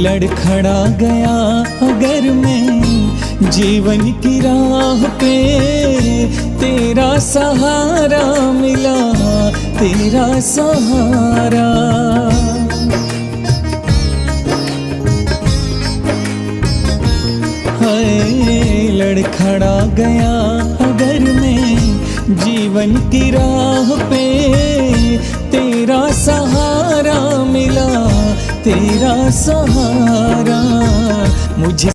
लड़खड़ा गया अगर मैं जीवन की राह पे, तेरा सहारा मिला, तेरा सहारा। हाय लड़खड़ा गया अगर मैं जीवन की राह पे, तेरा सहारा मिला, तेरा सहारा। मुझे